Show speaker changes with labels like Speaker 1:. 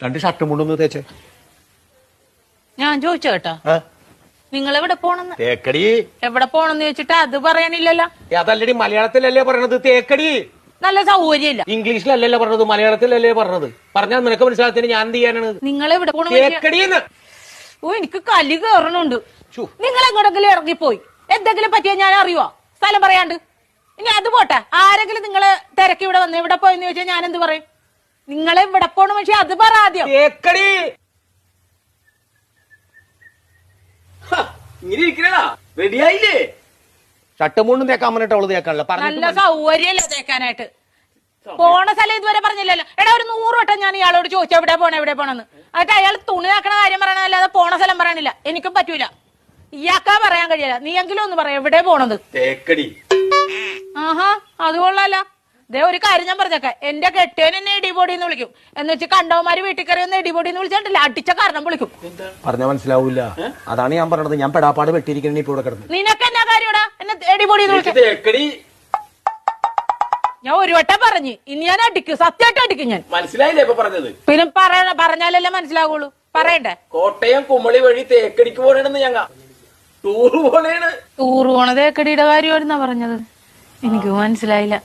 Speaker 1: രണ്ട് ഷർട്ടും കൊണ്ടൊന്ന് തേച്ചേ.
Speaker 2: ഞാൻ ചോദിച്ചു കേട്ടോ, നിങ്ങൾ എവിടെ പോണെന്ന്?
Speaker 1: തേക്കടി.
Speaker 2: എവിടെ പോണെന്ന് ചോദിച്ചിട്ട് അത് പറയണില്ലല്ലോ.
Speaker 1: അതല്ലടി, മലയാളത്തിലല്ലേ പറഞ്ഞത് തേക്കടി.
Speaker 2: നല്ല സൗകര്യമില്ല.
Speaker 1: ഇംഗ്ലീഷിലല്ലല്ലോ പറഞ്ഞത്, മലയാളത്തിലല്ലേ പറഞ്ഞത്. പറഞ്ഞാൽ നിനക്ക് മനസ്സിലാകത്തിന് ഞാൻ എന്ത് ചെയ്യാനാണ്?
Speaker 2: നിങ്ങൾ എവിടെ പോണ?
Speaker 1: തേക്കടിന്ന്.
Speaker 2: ഓ, എനിക്ക് കലി കയറണുണ്ട്. നിങ്ങൾ എങ്ങോട്ടെങ്കിലും ഇറങ്ങിപ്പോയി എന്തെങ്കിലും പറ്റിയാ ഞാൻ അറിയുവോ? സ്ഥലം പറയാണ്ട്. ഇനി അത് പോട്ടെ, ആരെങ്കിലും നിങ്ങള് തിരക്കി ഇവിടെ വന്ന് ഇവിടെ പോയെന്ന് ചോദിച്ചാൽ ഞാൻ എന്ത് പറയും? നിങ്ങൾ ഇവിടെ പോണ പക്ഷെ അത് പറ ആദ്യം.
Speaker 1: തേക്കടി.
Speaker 3: ഇങ്ങനെ ഇരിക്കണ റെഡിയായില്ലേ?
Speaker 1: ഷർട്ടും കൊണ്ടും തേക്കാൻ പറഞ്ഞിട്ട് അവള് തേക്കാനല്ല.
Speaker 2: നല്ല സൗകര്യല്ലേ തേക്കാനായിട്ട്? പോണ സ്ഥലം ഇതുവരെ പറഞ്ഞില്ലല്ലോ. എടാ, ഒരു 100 വട്ടം ഞാൻ ഇയാളോട് ചോദിച്ചു എവിടെ പോണെന്ന്. എന്നിട്ട് അയാൾ തുണി നാക്കണ കാര്യം പറയണല്ലാതെ പോണ സ്ഥലം പറയണില്ല. എനിക്കും പറ്റൂല. ഇയാൾക്കാ പറയാൻ കഴിയില്ല. നീ എങ്കിലും ഒന്ന് പറയാം എവിടെ പോണത്.
Speaker 3: തേക്കടി.
Speaker 2: ആഹാ, അത് കൊള്ളാല. ദേ ഒരു കാര്യം ഞാൻ പറഞ്ഞേക്കാം, എന്റെ കെട്ടിയൻ എന്നെ ഇടിപൊടിന്ന് വിളിക്കും. എന്ന് വെച്ച് കണ്ടവന്മാര് വീട്ടിൽ കയറി ഒന്ന് ഇടിപൊടിന്ന് വിളിച്ചിട്ടില്ല, അടിച്ച കാരണം വിളിക്കും.
Speaker 1: പറഞ്ഞാ മനസ്സിലാവൂല. അതാണ് ഞാൻ പറഞ്ഞത്. ഞാൻ പെടാപ്പാട് വെട്ടിയിരിക്കണ ഇപ്പൊ ഇവിടെ കിടന്ന്.
Speaker 2: നിനക്ക് എന്നാ കാര്യടാ എന്നെ ഇടിപൊടിന്ന് വിളിക്കും?
Speaker 3: തേക്കടി.
Speaker 2: ഞാൻ ഒരു വട്ടം പറഞ്ഞു, ഇനി ഞാൻ അടിക്കും, സത്യമായിട്ട് അടിക്കും ഞാൻ.
Speaker 3: മനസ്സിലായില്ലേ ഇപ്പൊ പറഞ്ഞത്?
Speaker 2: പിന്നെ പറഞ്ഞാലല്ലേ മനസ്സിലാവുള്ളൂ. പറയണ്ടേ?
Speaker 3: കോട്ടയം കുമളി വഴി തേക്കടിക്ക് പോണെന്ന് ഞങ്ങ ടൂറ് പോണേണ്.
Speaker 2: ടൂറ് പോണത് തേക്കടിയുടെ കാര്യമായിരുന്നാ പറഞ്ഞത്. എനിക്ക് മനസ്സിലായില്ല.